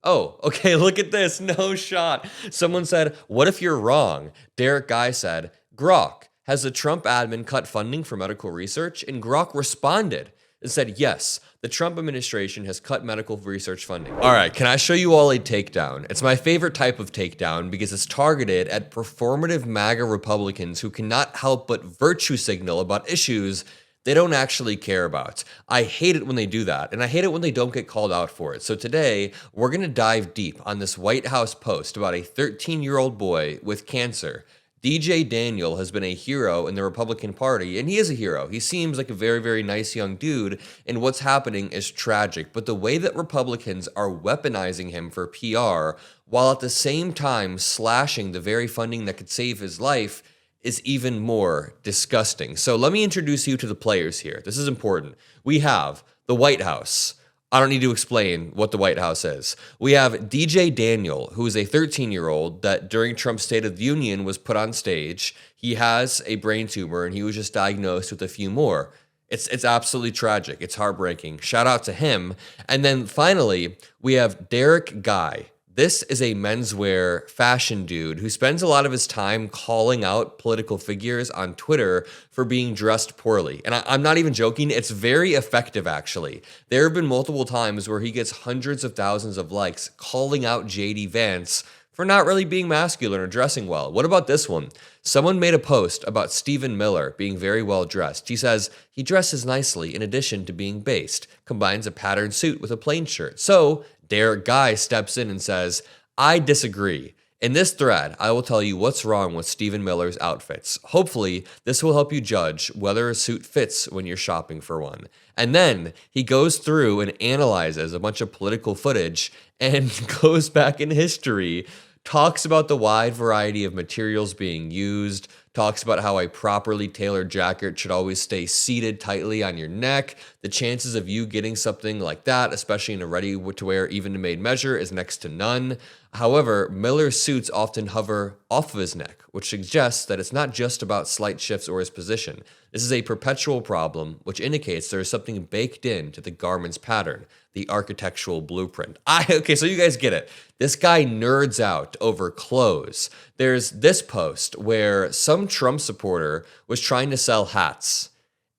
Oh, okay, look at this. No shot. Someone said, "What if you're wrong?" Derek Guy said, "Grok, has the Trump admin cut funding for medical research?" And Grok responded and said, "Yes, the Trump administration has cut medical research funding." All right, can I show you all a takedown? It's my favorite type of takedown because it's targeted at performative MAGA Republicans who cannot help but virtue signal about issues they don't actually care about. I hate it when they do that, and I hate it when they don't get called out for it. So today, we're going to dive deep on this White House post about a 13-year-old boy with cancer. DJ Daniel has been a hero in the Republican Party, and he is a hero. He seems like a very, very nice young dude, and what's happening is tragic. But the way that Republicans are weaponizing him for PR, while at the same time slashing the very funding that could save his life, is even more disgusting. So let me introduce you to the players here. This is important. We have the White House. I don't need to explain what the White House is. We have DJ Daniel, who is a 13-year-old that during Trump's State of the Union was put on stage. He has a brain tumor and he was just diagnosed with a few more. It's absolutely tragic. It's heartbreaking. Shout out to him. And then finally, we have Derek Guy. This is a menswear fashion dude who spends a lot of his time calling out political figures on Twitter for being dressed poorly. And I'm not even joking. It's very effective, actually. There have been multiple times where he gets hundreds of thousands of likes calling out JD Vance for not really being masculine or dressing well. What about this one? Someone made a post about Stephen Miller being very well dressed. He says, he dresses nicely in addition to being based, combines a patterned suit with a plain shirt. So Derek Guy steps in and says, I disagree. In this thread, I will tell you what's wrong with Stephen Miller's outfits. Hopefully, this will help you judge whether a suit fits when you're shopping for one. And then he goes through and analyzes a bunch of political footage and goes back in history, talks about the wide variety of materials being used, talks about how a properly tailored jacket should always stay seated tightly on your neck. The chances of you getting something like that, especially in a ready-to-wear, even-to-made measure, is next to none. However, Miller's suits often hover off of his neck, which suggests that it's not just about slight shifts or his position. This is a perpetual problem, which indicates there is something baked into the garment's pattern, the architectural blueprint. Okay, so you guys get it. This guy nerds out over clothes. There's this post where some Trump supporter was trying to sell hats,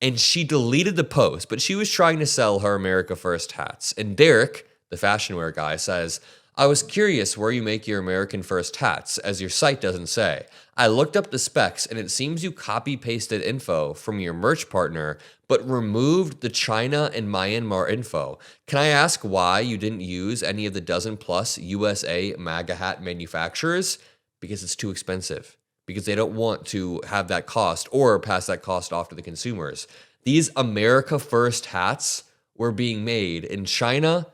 and she deleted the post, but she was trying to sell her America First hats. And Derek, the fashion wear guy, says, I was curious where you make your American First hats, as your site doesn't say. I looked up the specs, and it seems you copy-pasted info from your merch partner, but removed the China and Myanmar info. Can I ask why you didn't use any of the dozen-plus USA MAGA hat manufacturers? Because it's too expensive. Because they don't want to have that cost or pass that cost off to the consumers. These America First hats were being made in China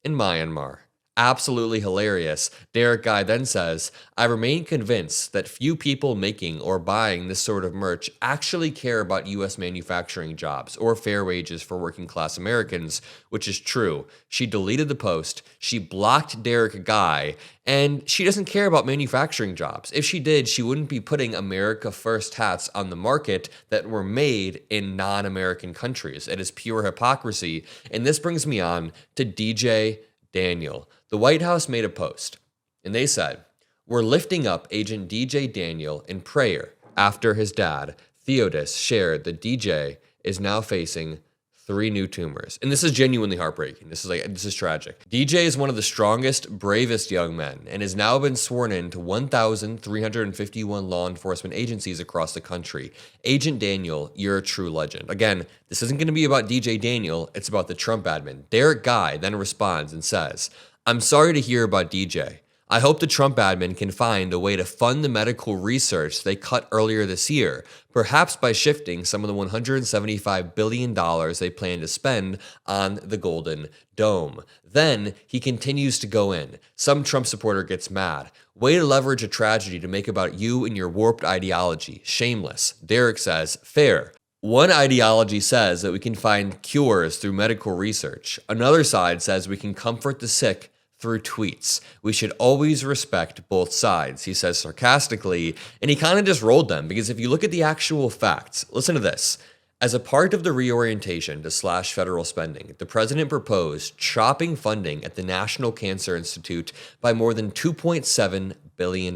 and Myanmar. Absolutely hilarious. Derek Guy then says, I remain convinced that few people making or buying this sort of merch actually care about U.S. manufacturing jobs or fair wages for working class Americans, which is true. She deleted the post, she blocked Derek Guy, and she doesn't care about manufacturing jobs. If she did, she wouldn't be putting America First hats on the market that were made in non-American countries. It is pure hypocrisy. And this brings me on to DJ Daniel. The White House made a post, and they said, we're lifting up Agent DJ Daniel in prayer after his dad, Theodis, shared that DJ is now facing 3 new tumors. And this is genuinely heartbreaking. This is tragic. DJ is one of the strongest, bravest young men and has now been sworn in to 1,351 law enforcement agencies across the country. Agent Daniel, you're a true legend. Again, this isn't going to be about DJ Daniel. It's about the Trump admin. Derek Guy then responds and says, I'm sorry to hear about DJ. I hope the Trump admin can find a way to fund the medical research they cut earlier this year, perhaps by shifting some of the $175 billion they plan to spend on the Golden Dome. Then he continues to go in. Some Trump supporter gets mad. Way to leverage a tragedy to make about you and your warped ideology. Shameless. Derek says, fair. One ideology says that we can find cures through medical research. Another side says we can comfort the sick through tweets. We should always respect both sides, he says sarcastically, and he kind of just rolled them because if you look at the actual facts, listen to this. As a part of the reorientation to slash federal spending, the president proposed chopping funding at the National Cancer Institute by more than $2.7 billion,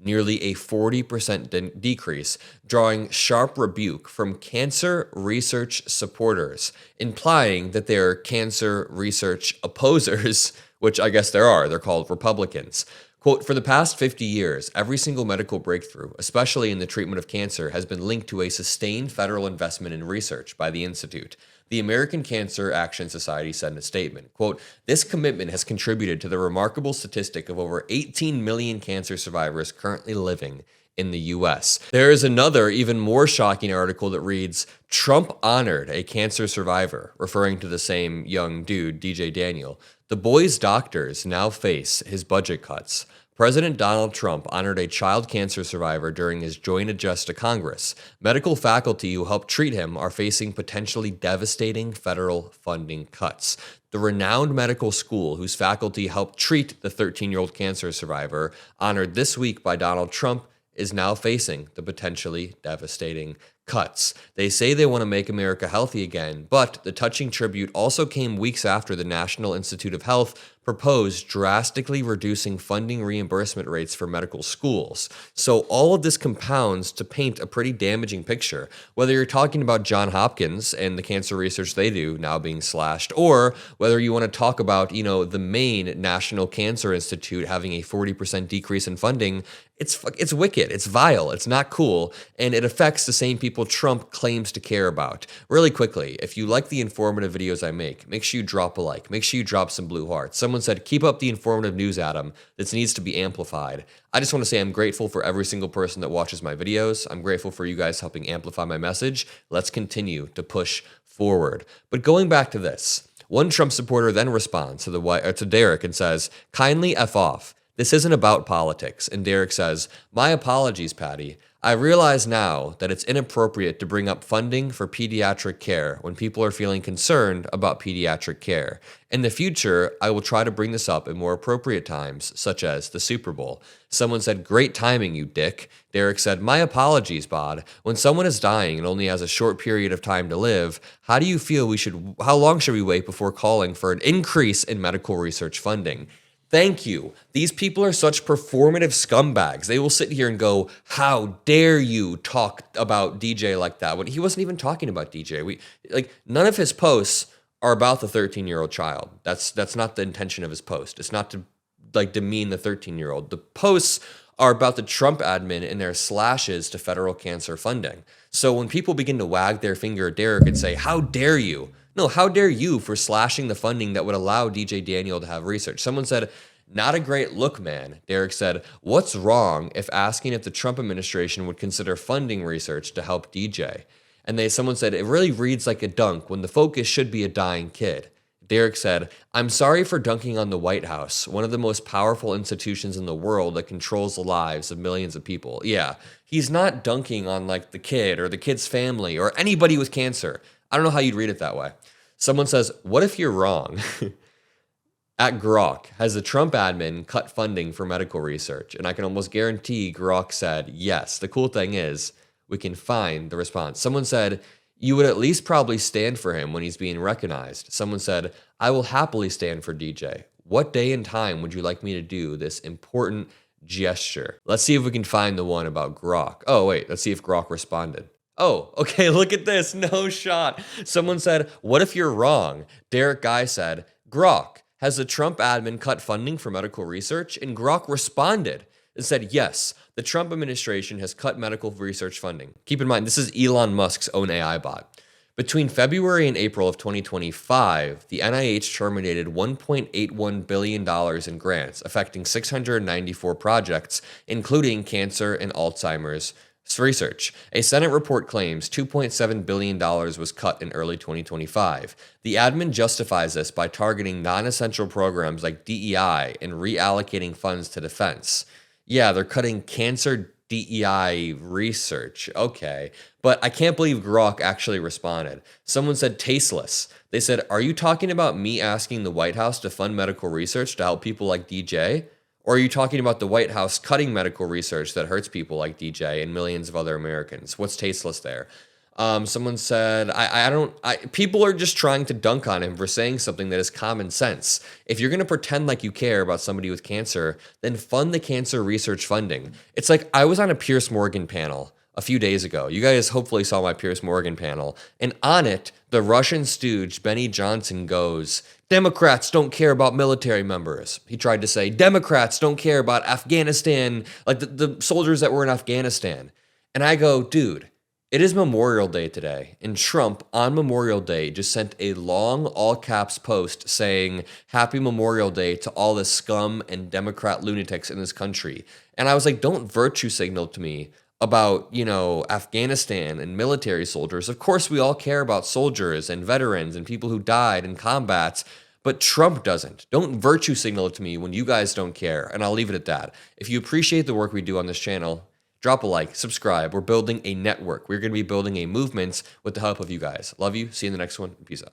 nearly a 40% decrease, drawing sharp rebuke from cancer research supporters, implying that they're cancer research opposers, which I guess there are. They're called Republicans. Quote, for the past 50 years, every single medical breakthrough, especially in the treatment of cancer, has been linked to a sustained federal investment in research by the Institute. The American Cancer Action Society said in a statement, quote, this commitment has contributed to the remarkable statistic of over 18 million cancer survivors currently living in the U.S. There is another, even more shocking article that reads, Trump honored a cancer survivor, referring to the same young dude, DJ Daniel. The boy's doctors now face his budget cuts. President Donald Trump honored a child cancer survivor during his joint address to Congress. Medical faculty who helped treat him are facing potentially devastating federal funding cuts. The renowned medical school whose faculty helped treat the 13-year-old cancer survivor, honored this week by Donald Trump, is now facing the potentially devastating cuts. They say they want to make America healthy again, but the touching tribute also came weeks after the National Institute of Health proposed drastically reducing funding reimbursement rates for medical schools. So all of this compounds to paint a pretty damaging picture, whether you're talking about Johns Hopkins and the cancer research they do now being slashed, or whether you want to talk about, the Maine National Cancer Institute having a 40% decrease in funding. It's wicked, it's vile, it's not cool, and it affects the same people Trump claims to care about. Really quickly, if you like the informative videos I make sure you drop a like, make sure you drop some blue hearts. Someone said, keep up the informative news, Adam. This needs to be amplified. I just want to say I'm grateful for every single person that watches my videos. I'm grateful for you guys helping amplify my message. Let's continue to push forward. But going back to this, one Trump supporter then responds to Derek and says, kindly F off. This isn't about politics. And Derek says, my apologies, Patty. I realize now that it's inappropriate to bring up funding for pediatric care when people are feeling concerned about pediatric care. In the future, I will try to bring this up in more appropriate times, such as the Super Bowl. Someone said, great timing, you dick. Derek said, my apologies, Bod. When someone is dying and only has a short period of time to live, how long should we wait before calling for an increase in medical research funding? Thank you. These people are such performative scumbags. They will sit here and go, how dare you talk about DJ like that? When he wasn't even talking about DJ. None of his posts are about the 13-year-old child. That's not the intention of his post. It's not to demean the 13-year-old. The posts are about the Trump admin and their slashes to federal cancer funding. So when people begin to wag their finger at Derek and say, how dare you? No, how dare you for slashing the funding that would allow DJ Daniel to have research? Someone said, not a great look, man. Derek said, what's wrong if asking if the Trump administration would consider funding research to help DJ? And someone said, it really reads like a dunk when the focus should be a dying kid. Derek said, I'm sorry for dunking on the White House, one of the most powerful institutions in the world that controls the lives of millions of people. Yeah, he's not dunking on the kid or the kid's family or anybody with cancer. I don't know how you'd read it that way. Someone says, what if you're wrong? At Grok, has the Trump admin cut funding for medical research? And I can almost guarantee Grok said yes. The cool thing is we can find the response. Someone said, you would at least probably stand for him when he's being recognized. Someone said, I will happily stand for DJ. What day and time would you like me to do this important gesture? Let's see if we can find the one about Grok. Oh, wait, let's see if Grok responded. Oh, okay, look at this. No shot. Someone said, what if you're wrong? Derek Guy said, Grok, has the Trump admin cut funding for medical research? And Grok responded and said, yes, the Trump administration has cut medical research funding. Keep in mind, this is Elon Musk's own AI bot. Between February and April of 2025, the NIH terminated $1.81 billion in grants, affecting 694 projects, including cancer and Alzheimer's research. A Senate report claims $2.7 billion was cut in early 2025. The admin justifies this by targeting non-essential programs like DEI and reallocating funds to defense. Yeah, they're cutting cancer DEI research. Okay. But I can't believe Grok actually responded. Someone said tasteless. They said, are you talking about me asking the White House to fund medical research to help people like DJ? Or are you talking about the White House cutting medical research that hurts people like DJ and millions of other Americans? What's tasteless there? Someone said, people are just trying to dunk on him for saying something that is common sense. If you're going to pretend like you care about somebody with cancer, then fund the cancer research funding. It's like I was on a Piers Morgan panel a few days ago. You guys hopefully saw my Piers Morgan panel. And on it, the Russian stooge, Benny Johnson, goes, Democrats don't care about military members. He tried to say, Democrats don't care about Afghanistan, like the soldiers that were in Afghanistan. And I go, dude, it is Memorial Day today, and Trump on Memorial Day just sent a long all caps post saying Happy Memorial Day to all the scum and Democrat lunatics in this country. And I was like, don't virtue signal to me about, Afghanistan and military soldiers. Of course, we all care about soldiers and veterans and people who died in combats, but Trump doesn't. Don't virtue signal it to me when you guys don't care, and I'll leave it at that. If you appreciate the work we do on this channel, drop a like, subscribe. We're building a network. We're going to be building a movement with the help of you guys. Love you. See you in the next one. Peace out.